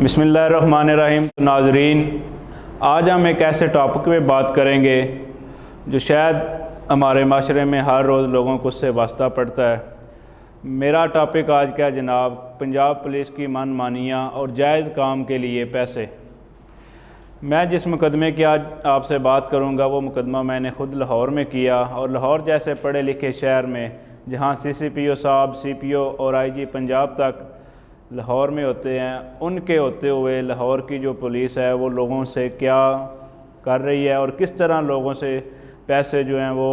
بسم اللہ الرحمن الرحیم۔ ناظرین، آج ہم ایک ایسے ٹاپک پہ بات کریں گے جو شاید ہمارے معاشرے میں ہر روز لوگوں کو اس سے واسطہ پڑتا ہے۔ میرا ٹاپک آج کیا جناب، پنجاب پولیس کی من مانیاں اور جائز کام کے لیے پیسے۔ میں جس مقدمے کی آج آپ سے بات کروں گا وہ مقدمہ میں نے خود لاہور میں کیا، اور لاہور جیسے پڑھے لکھے شہر میں جہاں سی سی پی او صاحب، سی پی او اور آئی جی پنجاب تک لاہور میں ہوتے ہیں، ان کے ہوتے ہوئے لاہور کی جو پولیس ہے وہ لوگوں سے کیا کر رہی ہے اور کس طرح لوگوں سے پیسے جو ہیں وہ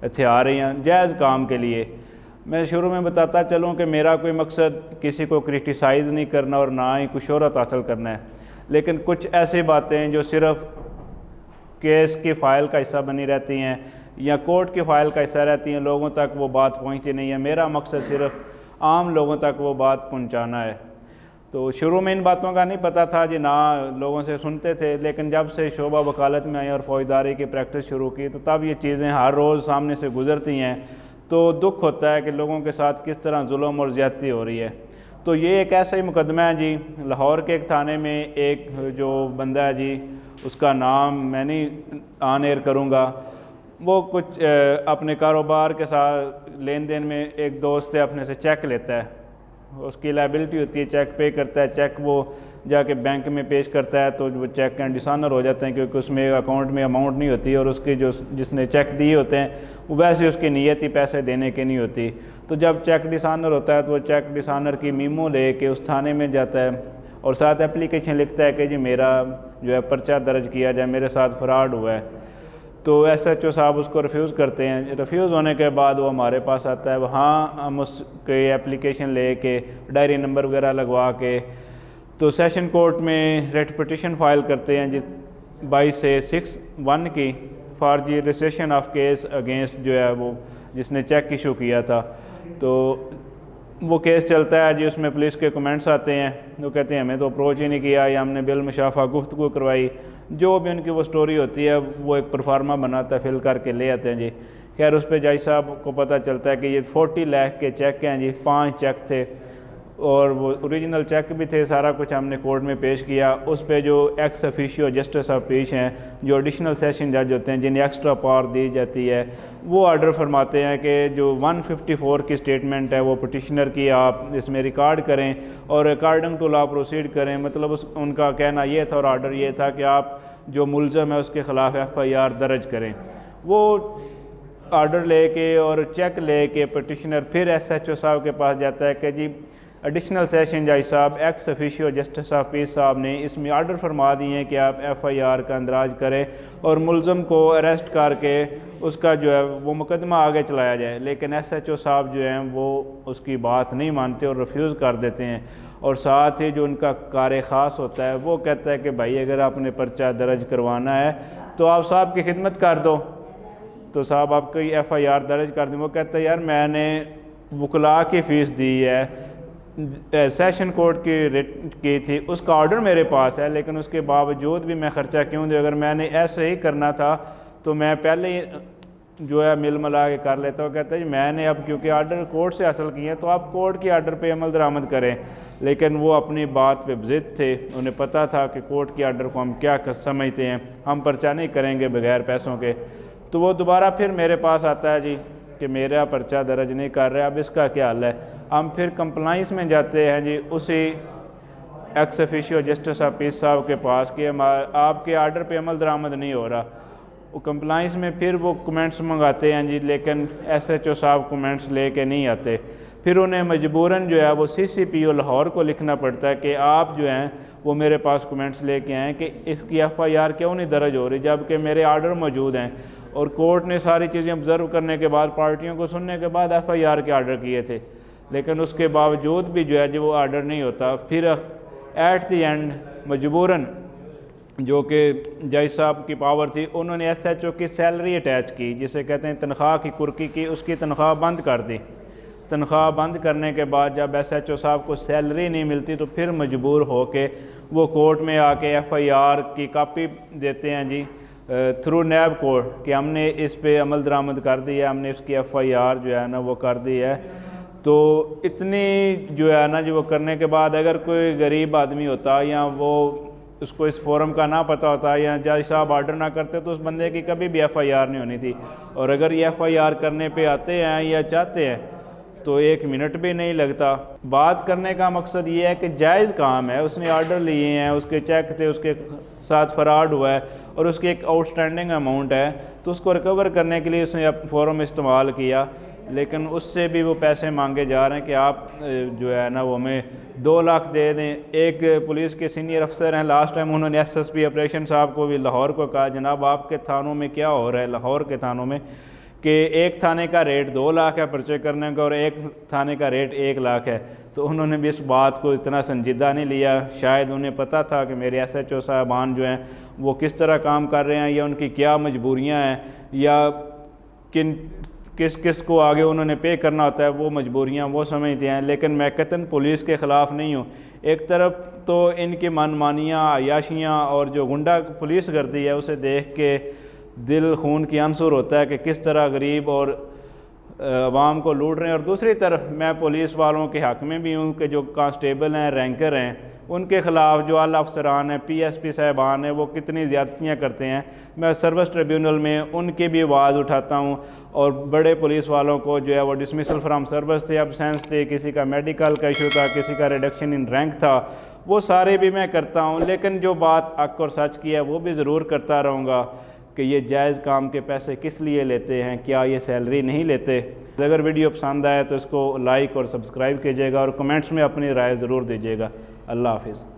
ہتھیا رہی ہیں جائز کام کے لیے۔ میں شروع میں بتاتا چلوں کہ میرا کوئی مقصد کسی کو کرٹیسائز نہیں کرنا اور نہ ہی کوئی شہرت حاصل کرنا ہے، لیکن کچھ ایسی باتیں جو صرف کیس کی فائل کا حصہ بنی رہتی ہیں یا کورٹ کی فائل کا حصہ رہتی ہیں، لوگوں تک وہ بات پہنچتی نہیں ہے۔ میرا مقصد صرف عام لوگوں تک وہ بات پہنچانا ہے۔ تو شروع میں ان باتوں کا نہیں پتہ تھا جی، نہ لوگوں سے سنتے تھے، لیکن جب سے شعبہ وکالت میں آئی اور فوجداری کی پریکٹس شروع کی تو تب یہ چیزیں ہر روز سامنے سے گزرتی ہیں، تو دکھ ہوتا ہے کہ لوگوں کے ساتھ کس طرح ظلم اور زیادتی ہو رہی ہے۔ تو یہ ایک ایسا ہی مقدمہ ہے جی، لاہور کے ایک تھانے میں ایک جو بندہ ہے جی، اس کا نام میں نہیں آن ایئر کروں گا، وہ کچھ اپنے کاروبار کے ساتھ لین دین میں ایک دوست ہے اپنے سے چیک لیتا ہے، اس کی لائبلٹی ہوتی ہے، چیک پے کرتا ہے، چیک وہ جا کے بینک میں پیش کرتا ہے تو وہ چیک ڈسانر ہو جاتے ہیں کیونکہ اس میں اکاؤنٹ میں اماؤنٹ نہیں ہوتی، اور اس کی جس نے چیک دیے ہوتے ہیں وہ ویسے اس کی نیت ہی پیسے دینے کی نہیں ہوتی۔ تو جب چیک ڈسانر ہوتا ہے تو وہ چیک ڈسانر کی میمو لے کے اس تھانے میں جاتا ہے اور ساتھ اپلیکیشن لکھتا ہے کہ جی میرا جو ہے پرچہ درج کیا جائے، میرے ساتھ فراڈ ہوا ہے۔ تو ایس ایچ او صاحب اس کو ریفیوز کرتے ہیں۔ ریفیوز ہونے کے بعد وہ ہمارے پاس آتا ہے، وہاں ہم اس کے اپلیکیشن لے کے ڈائری نمبر وغیرہ لگوا کے تو سیشن کورٹ میں ریٹ پٹیشن فائل کرتے ہیں جی 22/6/1 کی فار جی رجسٹریشن آف کیس اگینسٹ جو ہے وہ جس نے چیک ایشو کیا تھا۔ تو وہ کیس چلتا ہے جی، اس میں پولیس کے کمنٹس آتے ہیں، وہ کہتے ہیں ہمیں تو اپروچ ہی نہیں کیا یا ہم نے بالمشافہ گفتگو کروائی، جو بھی ان کی وہ سٹوری ہوتی ہے وہ ایک پرفارما بناتا ہے، فل کر کے لے آتے ہیں جی۔ خیر اس پہ جج صاحب کو پتہ چلتا ہے کہ یہ 40 لاکھ کے چیک ہیں جی، 5 چیک تھے اور وہ اوریجنل چیک بھی تھے، سارا کچھ ہم نے کورٹ میں پیش کیا۔ اس پہ جو ایکس افیشیو جسٹس آف پیش ہیں، جو ایڈیشنل سیشن جج ہوتے ہیں جنہیں ایکسٹرا پاور دی جاتی ہے، وہ آرڈر فرماتے ہیں کہ جو 154 کی سٹیٹمنٹ ہے وہ پٹیشنر کی آپ اس میں ریکارڈ کریں اور اکارڈنگ ٹو لا پروسیڈ کریں۔ مطلب ان کا کہنا یہ تھا اور آرڈر یہ تھا کہ آپ جو ملزم ہے اس کے خلاف ایف آئی آر درج کریں۔ وہ آرڈر لے کے اور چیک لے کے پٹیشنر پھر ایس ایچ او صاحب کے پاس جاتا ہے کہ جی ایڈیشنل سیشن جج صاحب، ایکس افیشیو جسٹس آف پیس صاحب نے اس میں آرڈر فرما دیے ہیں کہ آپ ایف آئی آر کا اندراج کریں اور ملزم کو اریسٹ کر کے اس کا جو ہے وہ مقدمہ آگے چلایا جائے، لیکن ایس ایچ او صاحب جو ہیں وہ اس کی بات نہیں مانتے اور ریفیوز کر دیتے ہیں۔ اور ساتھ ہی جو ان کا کار خاص ہوتا ہے وہ کہتا ہے کہ بھائی اگر آپ نے پرچہ درج کروانا ہے تو آپ صاحب کی خدمت کر دو، تو صاحب آپ کی ایف آئی آر درج کر دیں۔ وہ کہتا ہے یار میں نے وکلاء کی فیس دی ہے، سیشن کورٹ کی ریٹ کی تھی، اس کا آرڈر میرے پاس ہے، لیکن اس کے باوجود بھی میں خرچہ کیوں دوں؟ اگر میں نے ایسے ہی کرنا تھا تو میں پہلے ہی جو ہے مل ملا کے کر لیتا ہوں۔ کہتا ہے جی میں نے اب کیونکہ آرڈر کورٹ سے حاصل کیے ہیں تو آپ کورٹ کی آرڈر پہ عمل درآمد کریں، لیکن وہ اپنی بات پہ ضد تھے، انہیں پتہ تھا کہ کورٹ کی آرڈر کو ہم کیا سمجھتے ہیں، ہم پرچہ نہیں کریں گے بغیر پیسوں کے۔ تو وہ دوبارہ پھر میرے پاس آتا ہے جی کہ میرا پرچہ درج نہیں کر رہے، اب اس کا کیا حل ہے؟ ہم پھر کمپلائنس میں جاتے ہیں جی اسی ایکس افیشیو جسٹس آف پیس صاحب کے پاس کہ آپ کے آرڈر پہ عمل درآمد نہیں ہو رہا۔ وہ کمپلائنس میں پھر وہ کمنٹس منگاتے ہیں جی، لیکن ایس ایچ او صاحب کمنٹس لے کے نہیں آتے، پھر انہیں مجبوراً جو ہے وہ سی سی پی او لاہور کو لکھنا پڑتا ہے کہ آپ جو ہیں وہ میرے پاس کمنٹس لے کے آئیں کہ اس کی ایف آئی آر کیوں نہیں درج ہو رہی جبکہ میرے آرڈر موجود ہیں، اور کورٹ نے ساری چیزیں آبزرو کرنے کے بعد پارٹیوں کو سننے کے بعد ایف آئی آر کے آرڈر کیے تھے، لیکن اس کے باوجود بھی جو ہے جو وہ آرڈر نہیں ہوتا۔ پھر ایٹ دی اینڈ مجبوراً جو کہ جج صاحب کی پاور تھی، انہوں نے ایس ایچ او کی سیلری اٹیچ کی، جسے کہتے ہیں تنخواہ کی کرکی کی، اس کی تنخواہ بند کر دی۔ تنخواہ بند کرنے کے بعد جب ایس ایچ او صاحب کو سیلری نہیں ملتی تو پھر مجبور ہو کے وہ کورٹ میں آ کے ایف آئی آر کی کاپی دیتے ہیں جی تھرو نیب کورٹ کہ ہم نے اس پہ عمل درآمد کر دی ہے، ہم نے اس کی ایف آئی آر جو ہے نا وہ کر دی ہے۔ تو اتنی جو ہے نا جو وہ کرنے کے بعد اگر کوئی غریب آدمی ہوتا یا وہ اس کو اس فورم کا نہ پتہ ہوتا یا جج صاحب آرڈر نہ کرتے تو اس بندے کی کبھی بھی ایف آئی آر نہیں ہونی تھی. اور اگر یہ ایف آئی آر کرنے پہ آتے ہیں یا چاہتے ہیں تو 1 منٹ بھی نہیں لگتا. بات کرنے کا مقصد یہ ہے کہ جائز کام ہے, اس نے آرڈر لیے ہیں, اس کے چیک تھے, اس کے ساتھ فراڈ ہوا ہے اور اس کی ایک آؤٹ اسٹینڈنگ اماؤنٹ ہے, تو اس کو ریکور کرنے کے لیے اس نے فورم استعمال کیا, لیکن اس سے بھی وہ پیسے مانگے جا رہے ہیں کہ آپ جو ہے نا وہ ہمیں 2 لاکھ دے دیں. ایک پولیس کے سینئر افسر ہیں, لاسٹ ٹائم انہوں نے ایس ایس پی آپریشن صاحب کو بھی لاہور کو کہا جناب آپ کے تھانوں میں کیا ہو رہا ہے, لاہور کے تھانوں میں, کہ ایک تھانے کا ریٹ 2 لاکھ ہے پرچے کرنے کا اور ایک تھانے کا ریٹ 1 لاکھ ہے. تو انہوں نے بھی اس بات کو اتنا سنجیدہ نہیں لیا. شاید انہیں پتہ تھا کہ میرے ایس ایچ او صاحبان جو ہیں وہ کس طرح کام کر رہے ہیں یا ان کی کیا مجبوریاں ہیں یا کس کو آگے انہوں نے پے کرنا ہوتا ہے, وہ مجبوریاں وہ سمجھتے ہیں. لیکن میں قطعاً پولیس کے خلاف نہیں ہوں. ایک طرف تو ان کی من مانیاں, عیاشیاں اور جو غنڈہ پولیس کرتی ہے اسے دیکھ کے دل خون کی عنصر ہوتا ہے کہ کس طرح غریب اور عوام کو لوٹ رہے ہیں. اور دوسری طرف میں پولیس والوں کے حق میں بھی ہوں کہ جو کانسٹیبل ہیں, رینکر ہیں, ان کے خلاف جو اعلیٰ افسران ہیں, پی ایس پی صاحبان ہیں, وہ کتنی زیادتیاں کرتے ہیں. میں سروس ٹریبیونل میں ان کی بھی آواز اٹھاتا ہوں. اور بڑے پولیس والوں کو جو ہے وہ ڈسمسل فرام سروس تھے, ابسینس تھے, کسی کا میڈیکل کا ایشو تھا, کسی کا ریڈکشن ان رینک تھا, وہ سارے بھی میں کرتا ہوں. لیکن جو بات حق اور سچ کی ہے وہ بھی ضرور کرتا رہوں گا کہ یہ جائز کام کے پیسے کس لیے لیتے ہیں, کیا یہ سیلری نہیں لیتے. اگر ویڈیو پسند آئے تو اس کو لائک اور سبسکرائب کیجیے گا اور کمنٹس میں اپنی رائے ضرور دیجیے گا. اللہ حافظ.